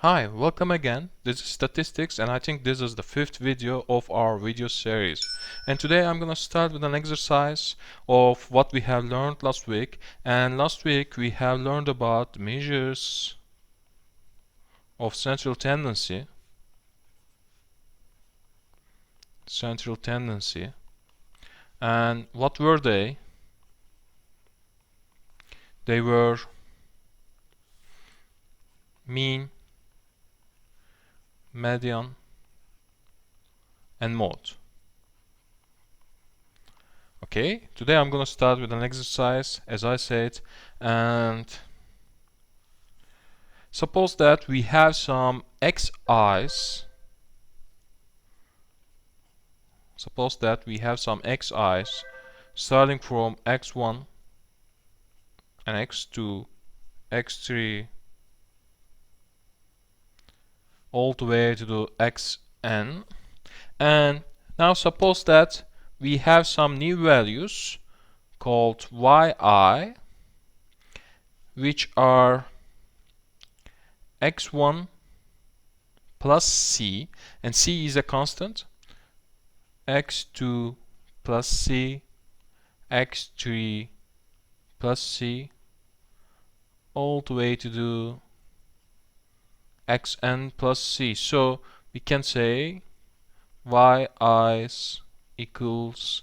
Hi, welcome again. This is statistics and I think this is the fifth video of our video series. And today I'm gonna start with an exercise of what we have learned last week. And last week we have learned about the measures of central tendency. And what were they? They were mean, median, and mode. Okay, today I'm gonna start with an exercise, as I said, and suppose that we have some xi's. Suppose that we have some xi's starting from x1 and x2, x3, all the way to the xn. And now suppose that we have some new values called yi, which are x1 plus c, and c is a constant, x2 plus c, x3 plus c, all the way to the xn plus c. So we can say yi's equals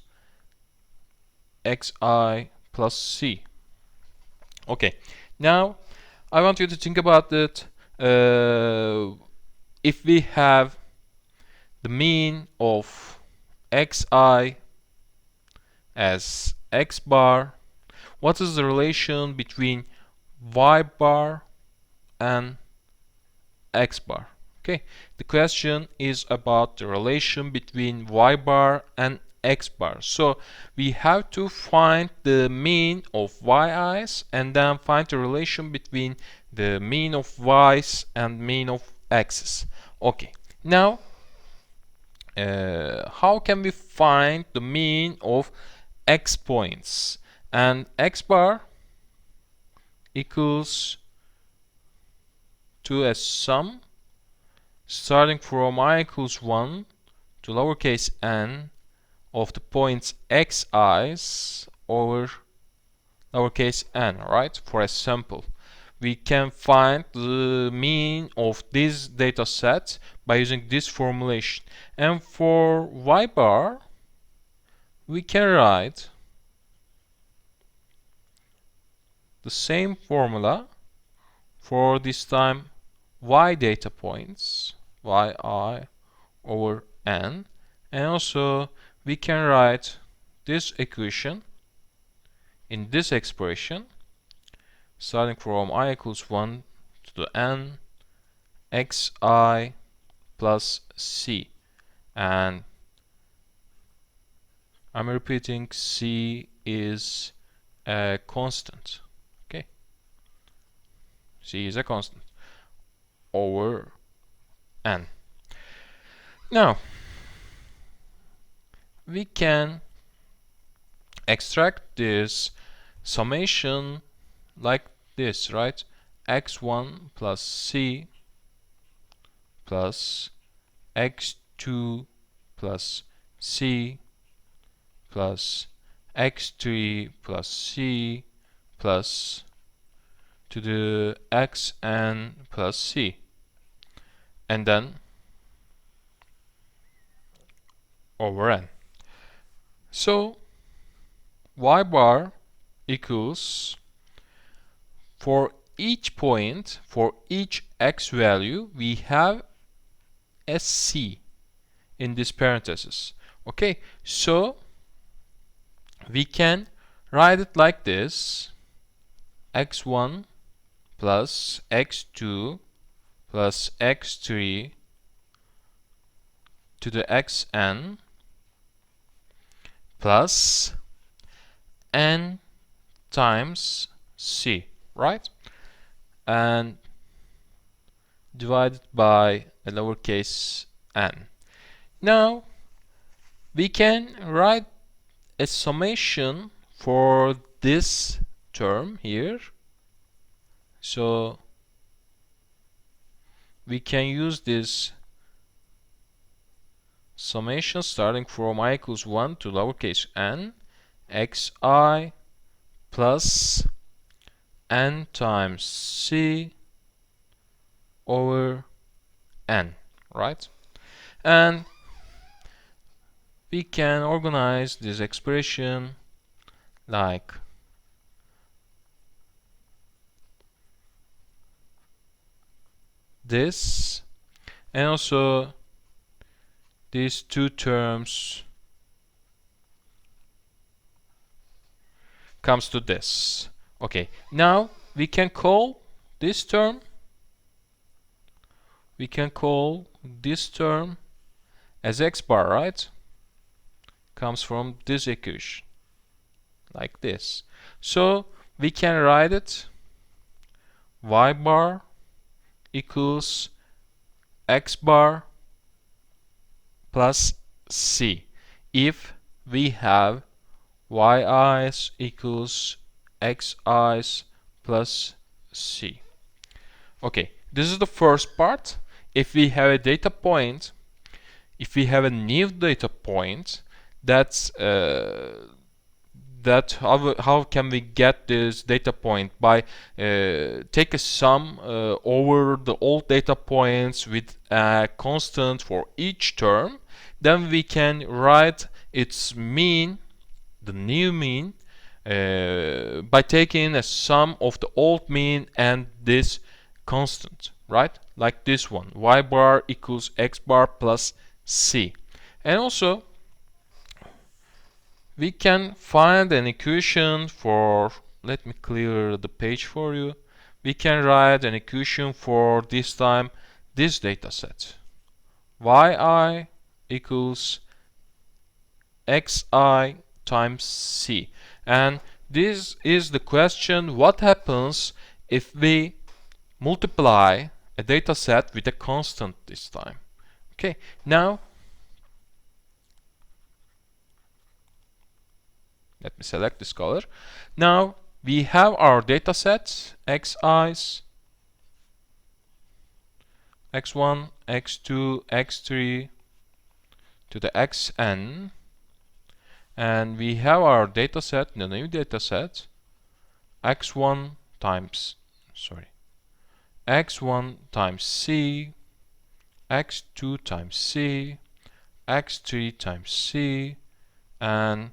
xi plus c. Okay, now I want you to think about it. If we have the mean of xi as x bar, what is the relation between y bar and x bar? Okay, the question is about the relation between y bar and x bar. So we have to find the mean of yi's and then find the relation between the mean of y's and mean of x's. Okay, now how can we find the mean of x points? And x bar equals to a sum starting from I equals 1 to lowercase n of the points xi's over lowercase n, right? For a sample, we can find the mean of this data set by using this formulation. And for y bar, we can write the same formula for this time y data points, yi over n, and also we can write this equation in this expression starting from I equals 1 to the n xi plus c, and I'm repeating, c is a constant. Okay, c is a constant over n. Now we can extract this summation like this, right? x1 plus c plus x2 plus c plus x3 plus c plus to the xn plus c, and then over n. So y bar equals, for each point, for each x value, we have a c in this parenthesis. Okay, so we can write it like this: x1 plus x2 plus x3 to the xn plus n times c, right? And divided by a lowercase n. Now we can write a summation for this term here. So we can use this summation starting from I equals 1 to lowercase n xi plus n times c over n, right? And we can organize this expression like this, and also these two terms comes to this. Okay, now we can call this term, as x bar, right? Comes from this equation like this. So we can write it y bar equals x bar plus c if we have yi's equals xi's plus c. Okay, this is the first part. If we have a data point, if we have a new data point, that's how can we get this data point? By take a sum over the old data points with a constant for each term. Then we can write its mean, the new mean, by taking a sum of the old mean and this constant, right? Like this one, y bar equals x bar plus c. And also we can find an equation for, let me clear the page for you. We can write an equation for this time this data set. yi equals xi times c. And this is the question: what happens if we multiply a data set with a constant this time? Okay, now let me select this color. Now we have our data set xi's, x1, x2, x3 to the xn, and we have our data set, the new data set, x1 times c, x2 times c, x3 times c, and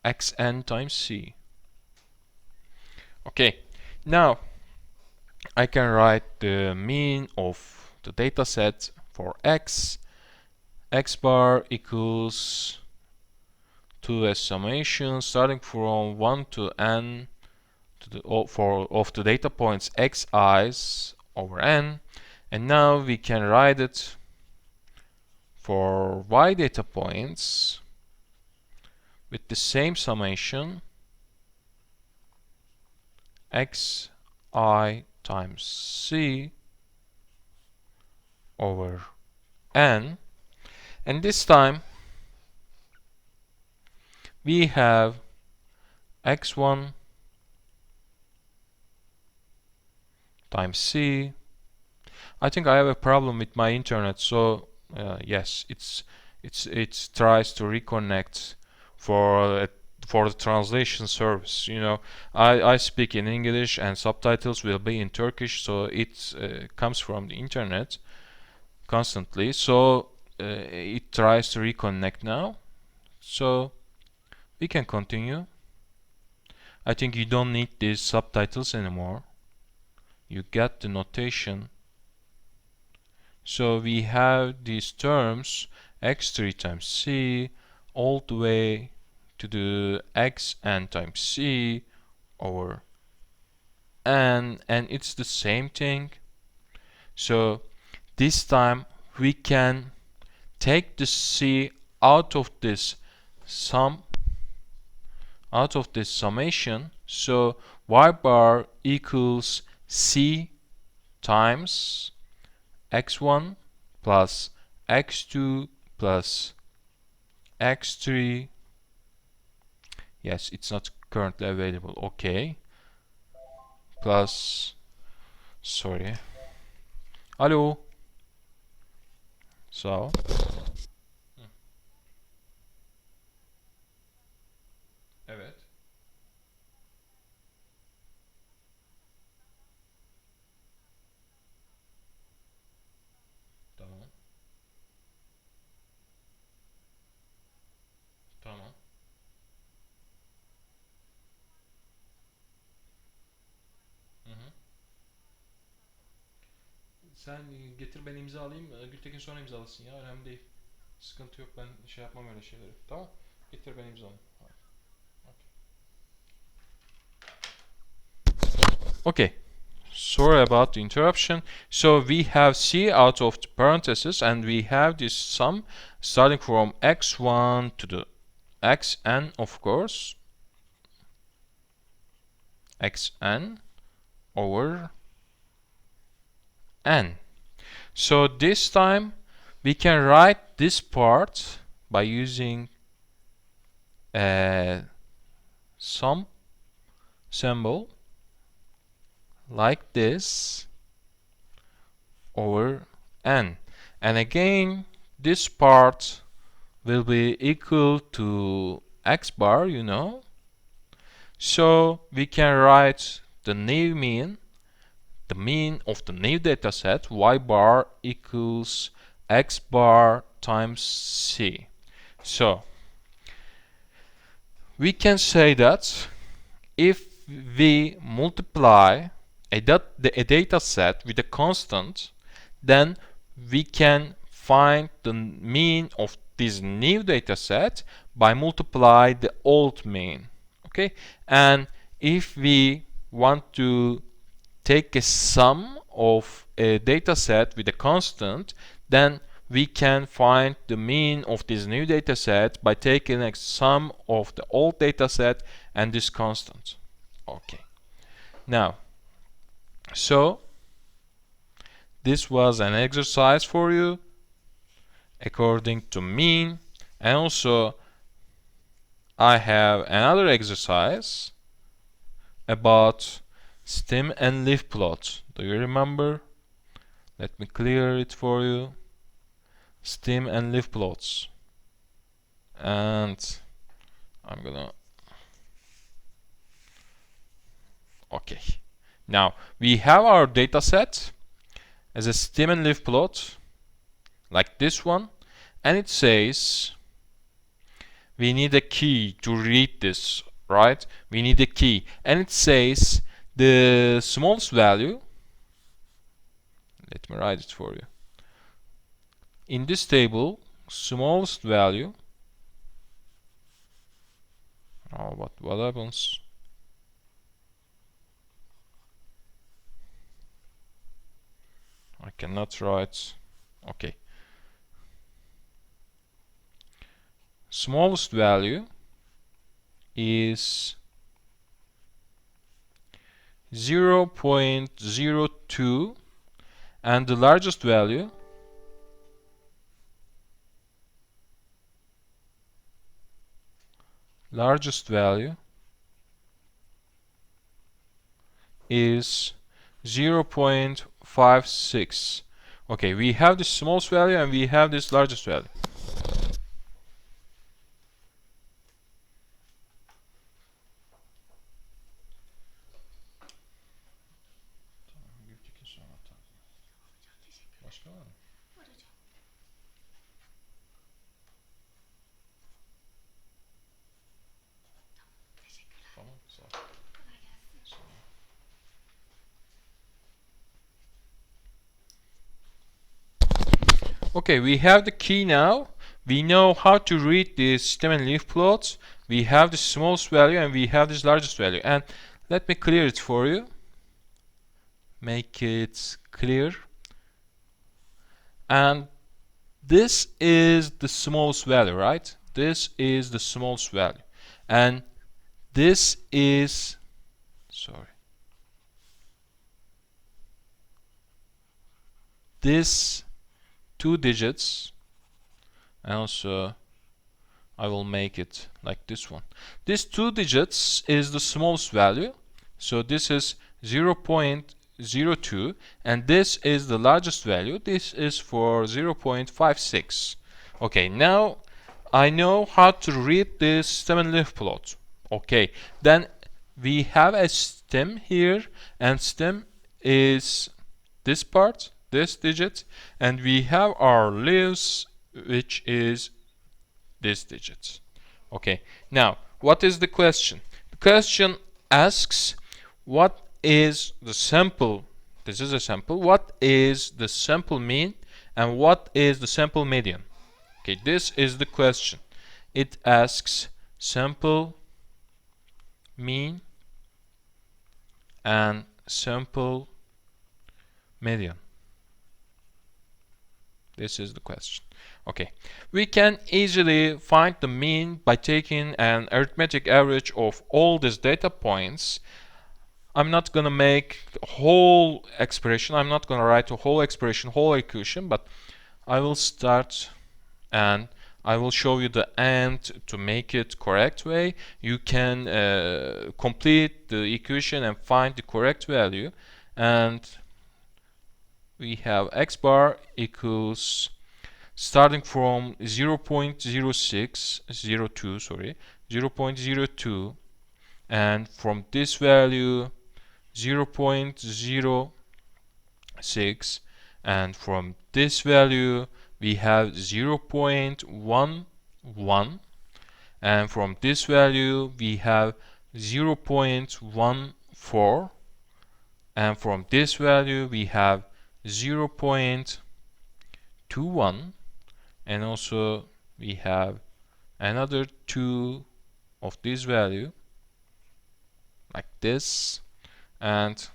xn times c. Okay, now I can write the mean of the data set for x bar equals to a summation starting from 1 to n to the of the data points xi's over n, and now we can write it for y data points with the same summation xi times c over n, and this time we have x1 times c. I think I have a problem with my internet, so yes, it tries to reconnect for the translation service. You know, I speak in English and subtitles will be in Turkish, so it comes from the internet constantly. So it tries to reconnect now. So we can continue. I think you don't need these subtitles anymore. You get the notation. So we have these terms x3 times c all the way to the xn times c over n, and it's the same thing. So this time we can take the c out of this summation. So y bar equals c times x1 plus x2 plus x3. Yes, it's not currently available. Okay. Plus, sorry, Alo. Sağ ol. Evet. Tamam. Tamam. Hı hı. Sen getir ben imzalayayım. Gültekin sonra imzalasın ya. Önemli değil. Sıkıntı yok. Ben şey yapmam öyle şeyleri. Tamam. Getir ben imzalayayım. Okay. Sorry about the interruption. So we have C out of the parentheses and we have this sum starting from x1 to the xn, of course. Xn over n. So this time we can write this part by using a sum symbol like this over n. And again, this part will be equal to x bar, you know. So we can write the new mean, the mean of the new data set, y bar equals x bar times c. So we can say that if we multiply a data set with a constant, then we can find the mean of this new data set by multiply the old mean. Okay, and if we want to take a sum of a data set with a constant, then we can find the mean of this new data set by taking a sum of the old data set and this constant. Okay, now, so this was an exercise for you according to mean, and also I have another exercise about stem and leaf plots. Do you remember? Let me clear it for you. Stem and leaf plots. And I'm gonna... Okay. Now, we have our data set as a stem and leaf plot, like this one, and it says we need a key to read this, right? We need a key, and it says the smallest value. Let me write it for you. In this table, smallest value. Oh, what happens? I cannot write. Okay. Smallest value is 0.02, and the largest value is 0.56. Okay, we have this smallest value and we have this largest value. Okay, we have the key now. We know how to read the stem and leaf plots. We have the smallest value and we have this largest value. And let me clear it for you. Make it clear. And this is the smallest value, right? This is the smallest value. And this is, sorry, this 2 digits, and also I will make it like this one. This 2 digits is the smallest value. So this is 0.02 0.02, and this is the largest value. This is for 0.56. Okay, now I know how to read this stem and leaf plot. Okay, then we have a stem here, and stem is this part, this digit, and we have our leaves, which is this digit. Okay, now what is the question? The question asks, what is the sample? This is a sample. What is the sample mean and what is the sample median? Okay, this is the question. It asks sample mean and sample median. This is the question. Okay, we can easily find the mean by taking an arithmetic average of all these data points. I'm not gonna make a whole expression. I'm not gonna write a whole expression, whole equation, but I will start and I will show you the end to make it correct way. You can complete the equation and find the correct value, and we have x bar equals starting from 0.0602, sorry, 0.02, and from this value 0.06, and from this value we have 0.11, and from this value we have 0.14, and from this value we have 0.21, and also we have another 2 of this value like this, and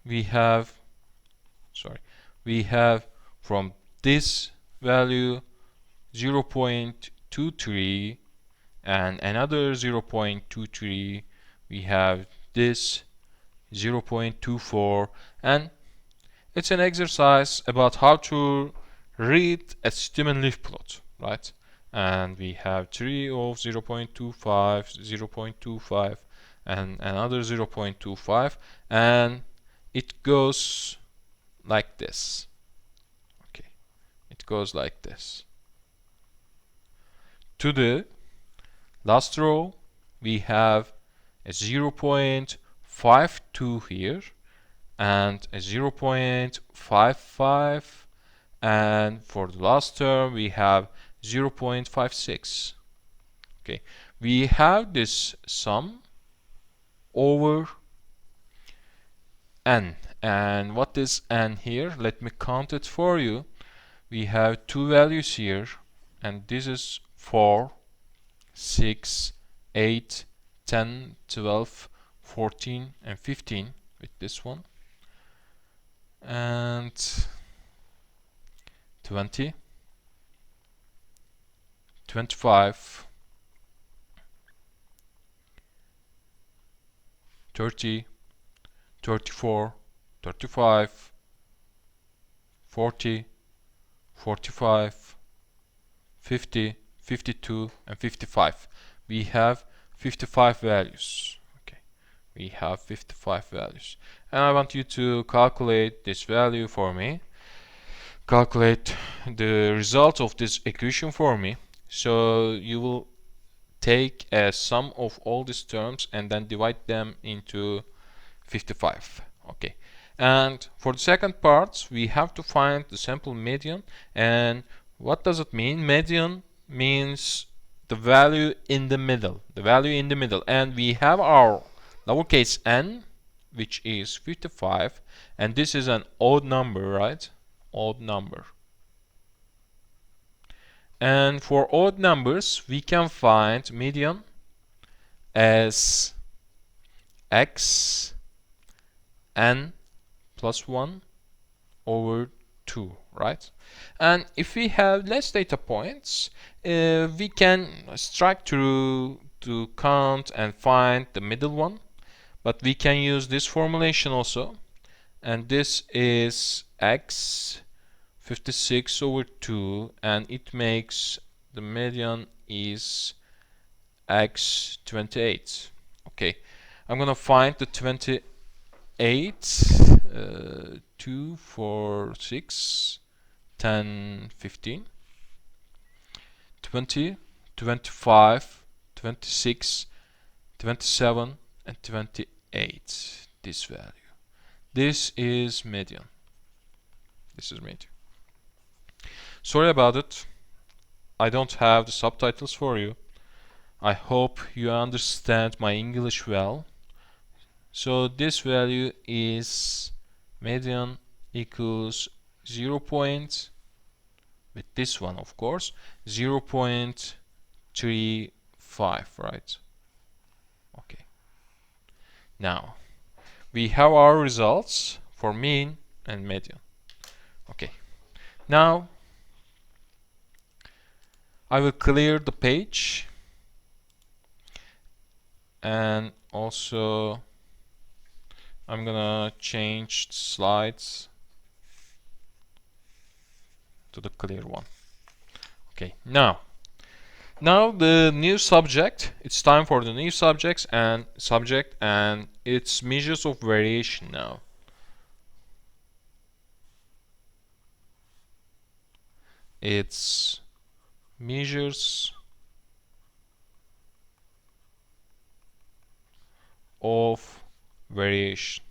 we have from this value 0.23 and another 0.23. We have this 0.24, and it's an exercise about how to read a stem and leaf plot, right? And we have 3 of 0.25, 0.25, and another 0.25, and it goes like this. Okay, it goes like this. To the last row, we have a 0.52 here and a 0.55, and for the last term we have 0.56. Okay, we have this sum over n, and what is n here? Let me count it for you. We have two values here, and this is 4, 6, 8, 10, 12, 14, and 15 with this one, and 20, 25, 30, 34, 35, 40, 45, 50, 52, and 55. We have 55 values. Okay, we have 55 values, and I want you to calculate this value for me. Calculate the result of this equation for me. So you will take a sum of all these terms and then divide them into 55. Okay, and for the second part we have to find the sample median. And what does it mean? Median means the value in the middle, and we have our lowercase n, which is 55, and this is an odd number, right? Odd number. And for odd numbers we can find median as x n plus 1 over 2, right? And if we have less data points, we can strike through to count and find the middle one, but we can use this formulation also, and this is x 56 over 2, and it makes the median is x 28. Okay, I'm gonna find the 28, 2, 4, 6, 10, 15, 20, 25, 26, 27, and 28. This value. This is median. This is median. Sorry about it. I don't have the subtitles for you. I hope you understand my English well. So this value is median equals 0. With this one, of course, 0.35, right? Okay. Now we have our results for mean and median. Okay. Now I will clear the page, and also I'm gonna change the slides to the clear one. Okay, now the new subject. It's time for the new subject and its measures of variation now. It's measures of variation.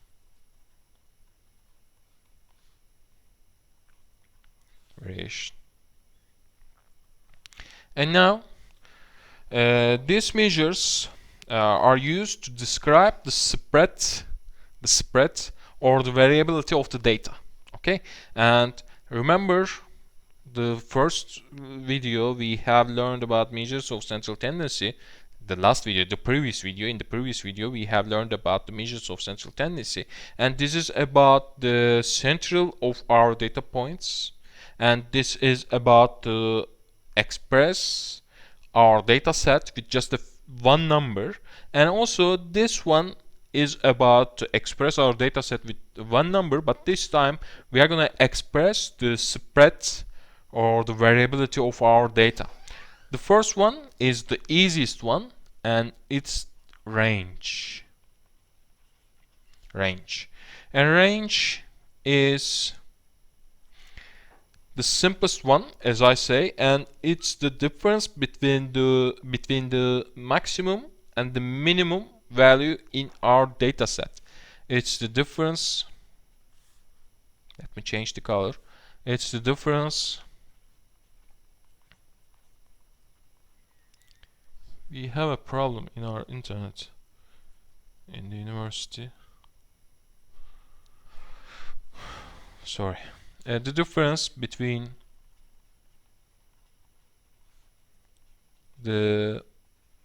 And now these measures are used to describe the spread or the variability of the data. Okay, and remember the first video we have learned about measures of central tendency. The previous video we have learned about the measures of central tendency, and this is about the central of our data points, and this is about to express our data set with just one number, and also this one is about to express our data set with one number, but this time we are going to express the spread or the variability of our data. The first one is the easiest one, and it's range. And range is the simplest one, as I say, and it's the difference between the maximum and the minimum value in our data set. It's the difference. Let me change the color. It's the difference. We have a problem in our internet in the university. Sorry. The difference between the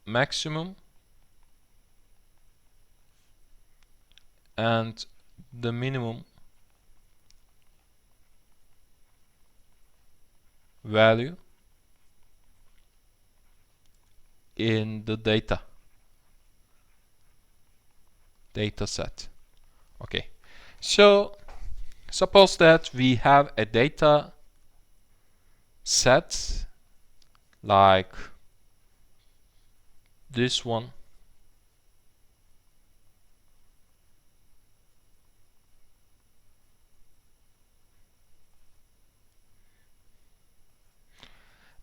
maximum and the minimum value in the data set. Okay, so suppose that we have a data set like this one,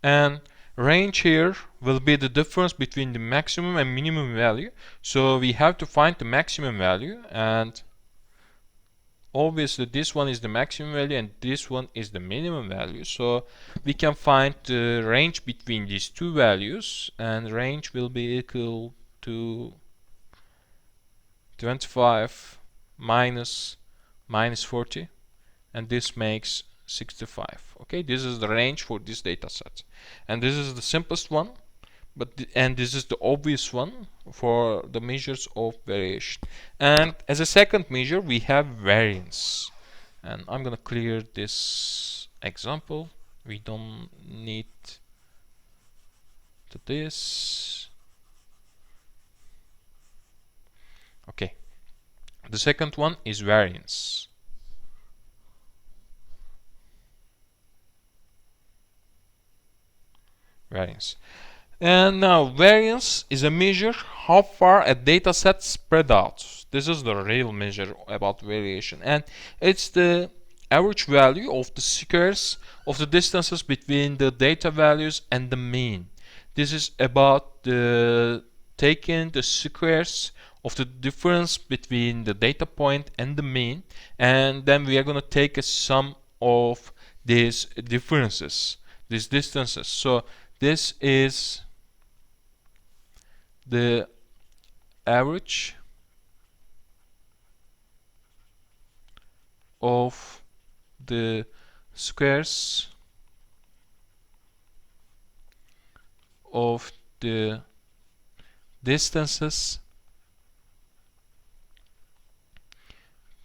and range here will be the difference between the maximum and minimum value. So we have to find the maximum value, and obviously this one is the maximum value and this one is the minimum value. So we can find the range between these two values, and range will be equal to 25 minus 40, and this makes 65. Okay, this is the range for this data set, and this is the simplest one, and this is the obvious one for the measures of variation. And as a second measure we have variance, and I'm gonna clear this example. We don't need to this. Okay, the second one is variance. And now variance is a measure how far a data set spread out. This is the real measure about variation, and it's the average value of the squares of the distances between the data values and the mean. This is about taking the squares of the difference between the data point and the mean, and then we are going to take a sum of these differences, these distances. So this is the average of the squares of the distances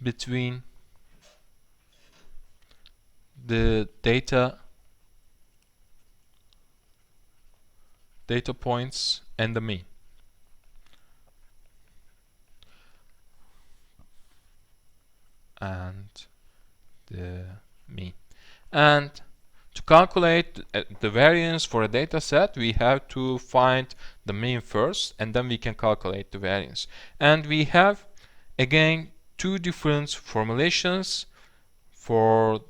between the data points and the mean. And the mean. And to calculate the variance for a data set, we have to find the mean first, and then we can calculate the variance. And we have again two different formulations for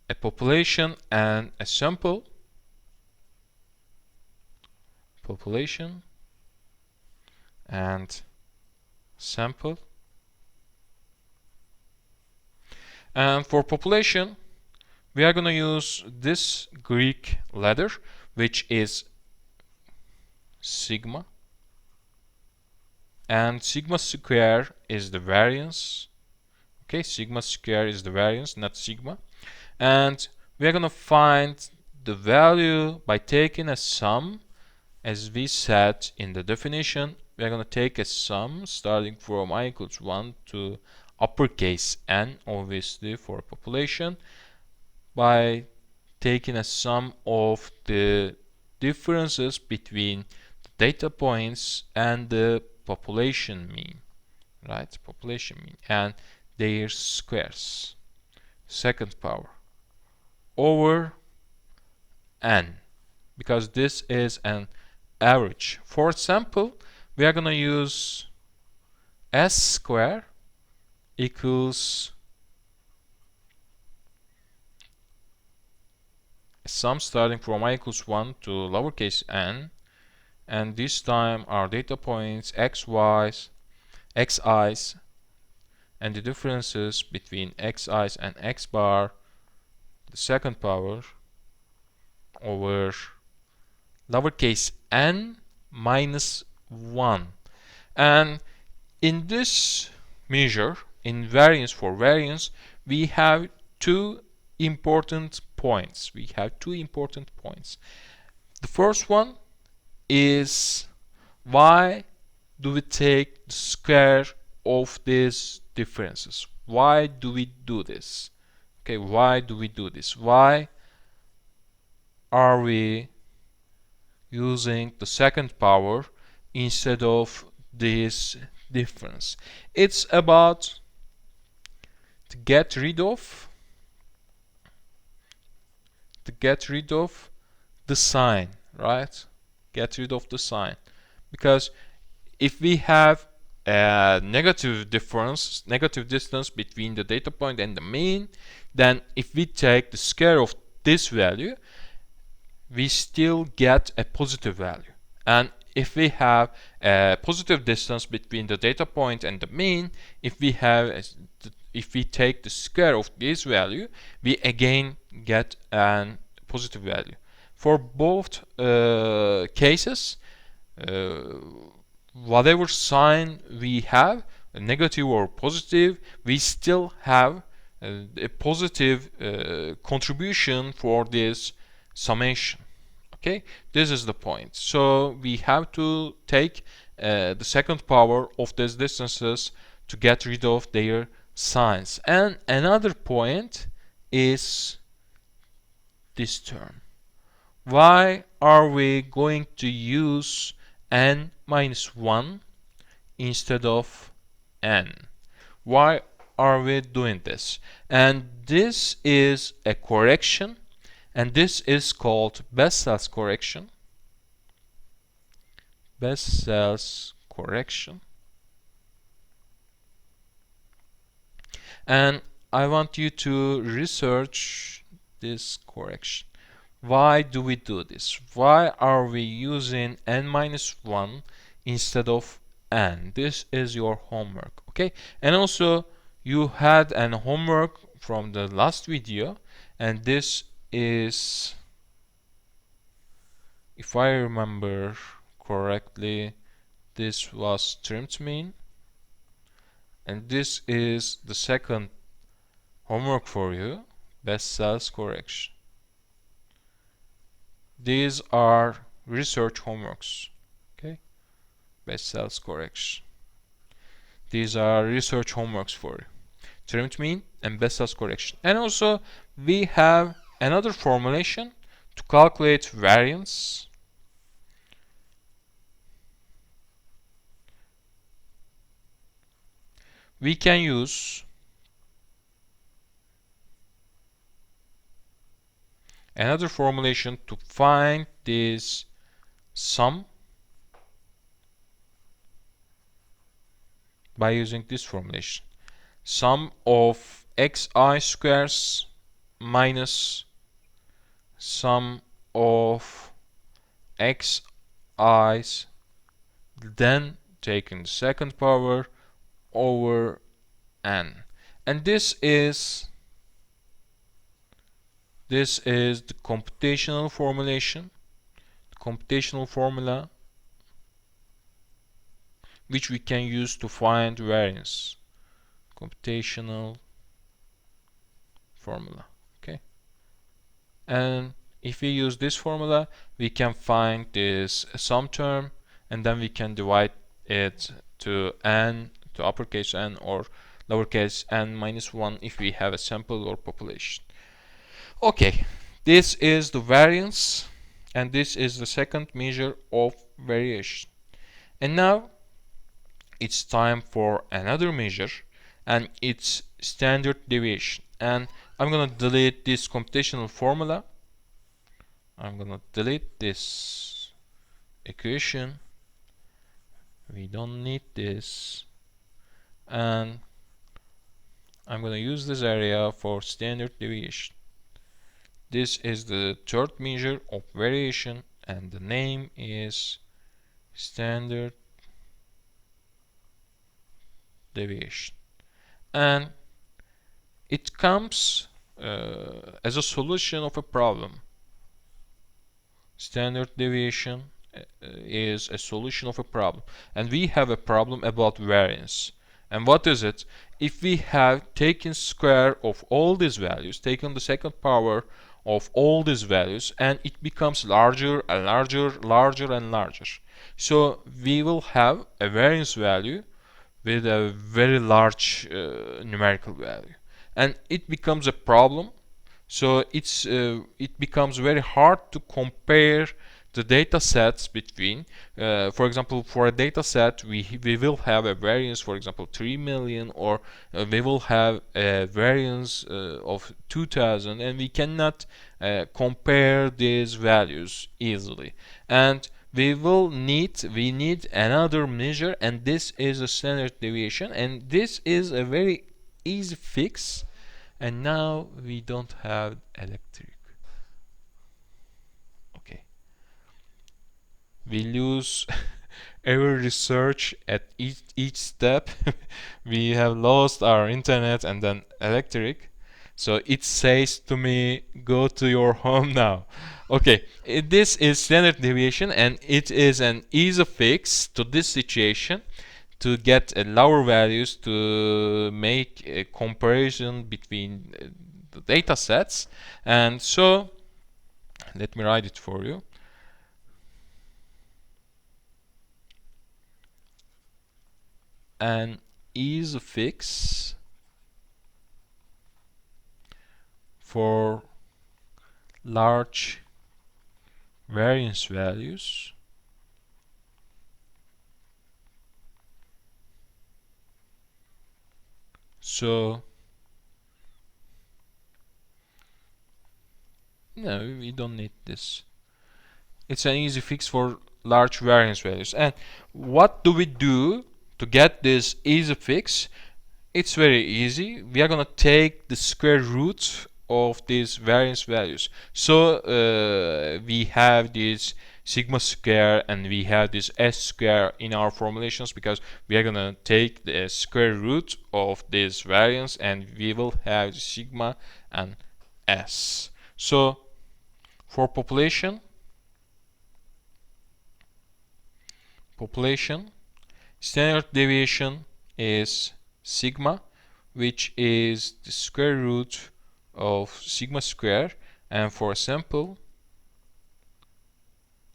a population and a sample. Population and sample. And for population, we are going to use this Greek letter, which is sigma, and sigma square is the variance. Okay, sigma square is the variance, not sigma. And we are going to find the value by taking a sum. As we said in the definition, we are going to take a sum starting from I equals 1 to uppercase n, obviously for a population, by taking a sum of the differences between the data points and the population mean, right? Population mean and their squares, second power, over n, because this is an average. For sample, we are going to use s square equals a sum starting from I equals 1 to lowercase n, and this time our data points xy's, xi's, and the differences between xi's and x bar, the second power, over lowercase n minus 1. And in this measure, in variance for variance, we have two important points. The first one is, why do we take the square of these differences? Why do we do this? Okay, why do we do this? Why are we using the second power instead of this difference? It's about to get rid of the sign, right? Get rid of the sign, because if we have a negative distance between the data point and the mean, then if we take the square of this value, we still get a positive value. And if we have a positive distance between the data point and the mean, if we take the square of this value, we again get a positive value. For both cases, whatever sign we have, negative or positive, we still have a positive contribution for this summation. Okay, this is the point. So we have to take the second power of these distances to get rid of their signs. And another point is this term. Why are we going to use n minus 1 instead of n? Why are we doing this? And this is a correction, and this is called Bestsellers correction. Bestsellers Correction, and I want you to research this correction. Why do we do this? Why are we using n-1 instead of n? This is your homework, okay? And also you had an homework from the last video, and this is, if I remember correctly, this was trimmed mean, and this is the second homework for you, Bestsellers Correction. These are research homeworks, okay? Bestsellers Correction. These are research homeworks for you. Trimmed mean and Bestsellers Correction. And also we have another formulation to calculate variance. We can use another formulation to find this sum by using this formulation. Sum of xi squares minus sum of xi's then taken the second power over n. And this is the computational formulation, the computational formula which we can use to find variance. Computational formula, okay? And if we use this formula, we can find this sum term, and then we can divide it to n, to uppercase n or lowercase n-1 if we have a sample or population. Okay, this is the variance, and this is the second measure of variation. And now it's time for another measure, and it's standard deviation. And I'm gonna delete this computational formula. I'm gonna delete this equation. We don't need this. And I'm gonna use this area for standard deviation. This is the third measure of variation, and the name is standard deviation. And it comes as a solution of a problem. Standard deviation is a solution of a problem, and we have a problem about variance. And what is it? If we have taken square of all these values, taken the second power of all these values, and it becomes larger and larger, larger and larger, so we will have a variance value with a very large numerical value, and it becomes a problem. So it becomes very hard to compare the data sets between, for example, for a data set we will have a variance, for example 3 million, or we will have a variance of 2000, and we cannot compare these values easily, and we need another measure, and this is a standard deviation, and this is a very easy fix. And now we don't have electric. Okay. We lose every research at each step. We have lost our internet and then electric. So it says to me, go to your home now. Okay, this is standard deviation, and it is an easy fix to this situation, to get lower values, to make a comparison between the data sets. And so let me write it for you. An easy fix for large variance values so no, we don't need this. It's an easy fix for large variance values. And what do we do to get this easy fix? It's very easy. We are gonna take the square root of these variance values. So we have this sigma square and we have this s square in our formulations, because we are gonna take the square root of this variance and we will have sigma and s. So for population standard deviation is sigma, which is the square root of sigma square, and for a sample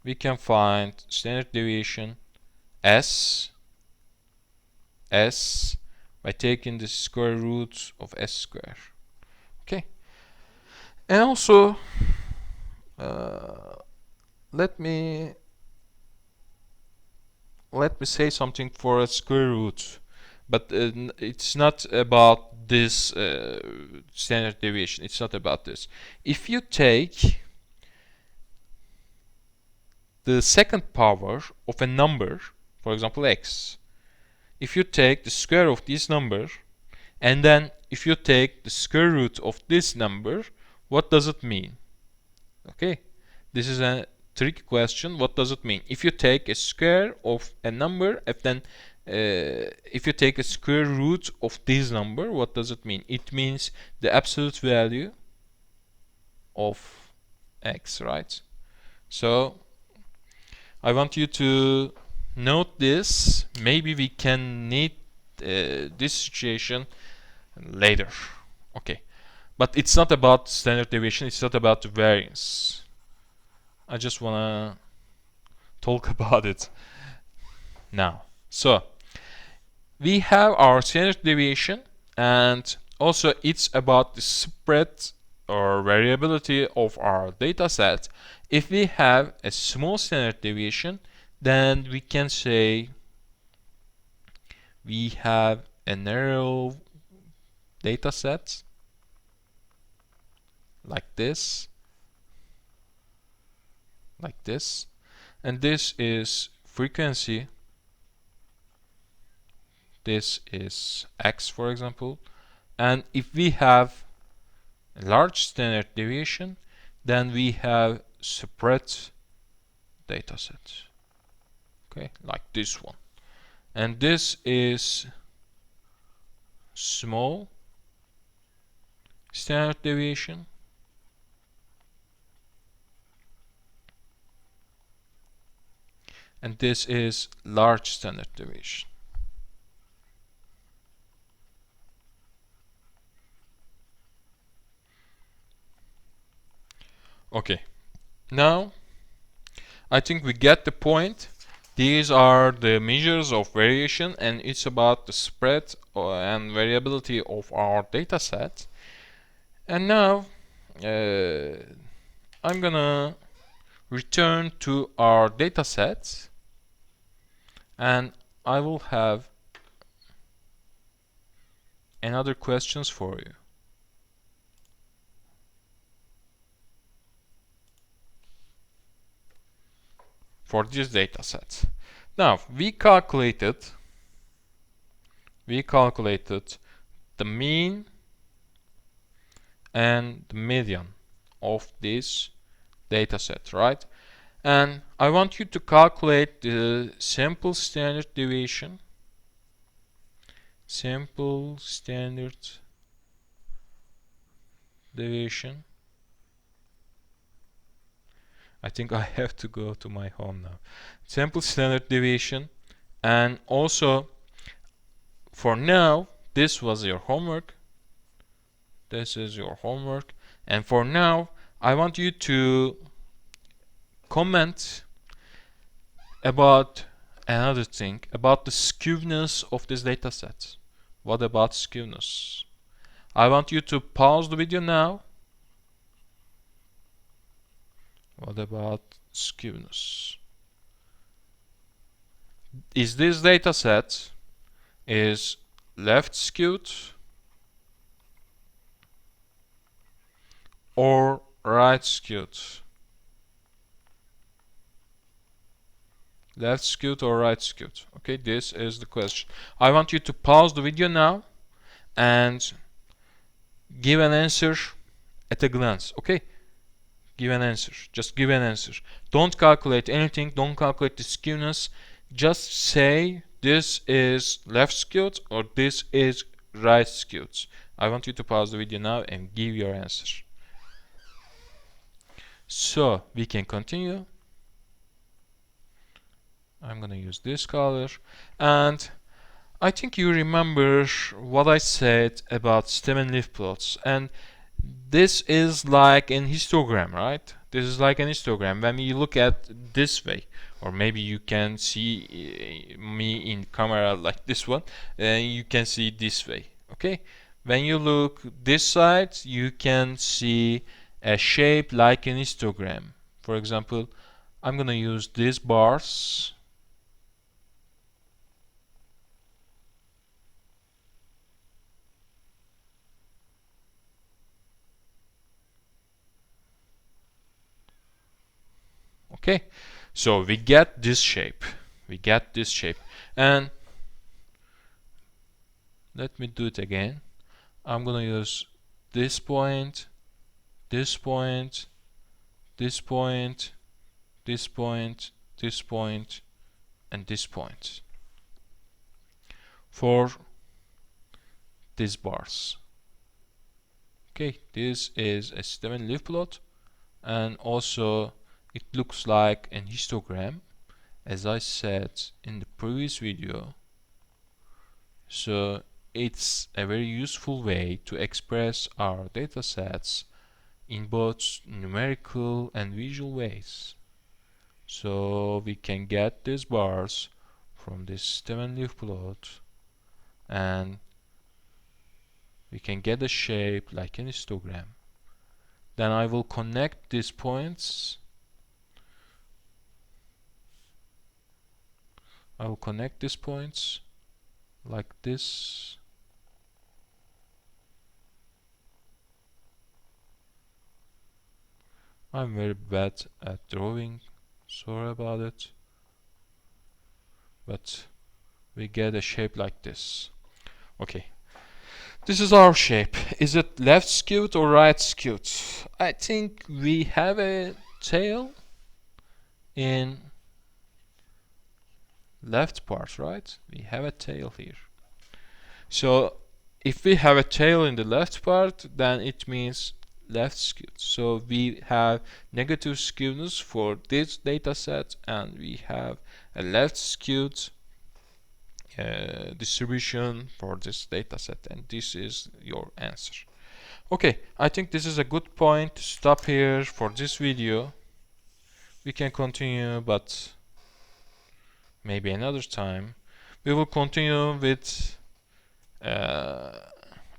we can find standard deviation s by taking the square root of s square. Okay, and also let me say something for a square root, but it's not about this standard deviation. It's not about this. If you take the second power of a number, for example x, if you take the square of this number and then if you take the square root of this number, what does it mean? Okay, this is a tricky question. What does it mean? If you take a square of a number, if you take a square root of this number, what does it mean? It means the absolute value of x, right? So I want you to note this. Maybe we can need this situation later. Okay, but it's not about standard deviation, it's not about variance. I just wanna talk about it now. So we have our standard deviation, and also it's about the spread or variability of our data set. If we have a small standard deviation, then we can say we have a narrow data set like this, and this is frequency, this is x, for example. And if we have a large standard deviation, then we have spread data set, okay, like this one. And this is small standard deviation, and this is large standard deviation. Okay, now I think we get the point. These are the measures of variation, and it's about the spread and variability of our data set. And now I'm gonna return to our data set, and I will have another questions for you. For this data set. Now we calculated the mean and the median of this data set, right? And I want you to calculate the sample standard deviation. I think I have to go to my home now. Sample standard deviation. And also, for now, this was your homework. This is your homework. And for now, I want you to comment about another thing, about the skewness of this data set. What about skewness? I want you to pause the video now. What about skewness? Is this data set is left skewed or right skewed? left skewed or right skewed? Okay, this is the question. I want you to pause the video now and give an answer at a glance. Okay, give an answer. Just give an answer. Don't calculate anything. Don't calculate the skewness. Just say this is left skewed or this is right skewed. I want you to pause the video now and give your answer. So we can continue. I'm gonna use this color, and I think you remember what I said about stem and leaf plots, and this is like an histogram, right? This is like an histogram. When we look at this way, or maybe you can see me in camera like this one, you can see this way. Okay, when you look this side, you can see a shape like an histogram. For example, I'm gonna use these bars. Okay, so we get this shape. We get this shape, and let me do it again. I'm gonna use this point, this point, this point, this point, this point, and this point for these bars. Okay, this is a stem and leaf plot, and also it looks like an histogram, as I said in the previous video. So it's a very useful way to express our datasets in both numerical and visual ways. So we can get these bars from this stem and leaf plot, and we can get a shape like an histogram. Then I will connect these points. I will connect these points like this. I'm very bad at drawing, sorry about it, but we get a shape like this. Okay, this is our shape. Is it left skewed or right skewed? I think we have a tail in left part, right? We have a tail here. So if we have a tail in the left part, then it means left skewed. So we have negative skewness for this data set, and we have a left skewed distribution for this data set, and this is your answer. Okay, I think this is a good point to stop here for this video. We can continue, but maybe another time. We will continue with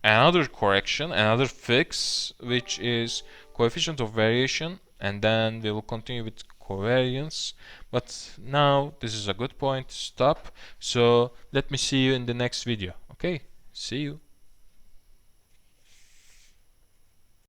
another correction, another fix, which is coefficient of variation, and then we will continue with covariance. But now this is a good point to stop, so let me see you in the next video. Okay, see you.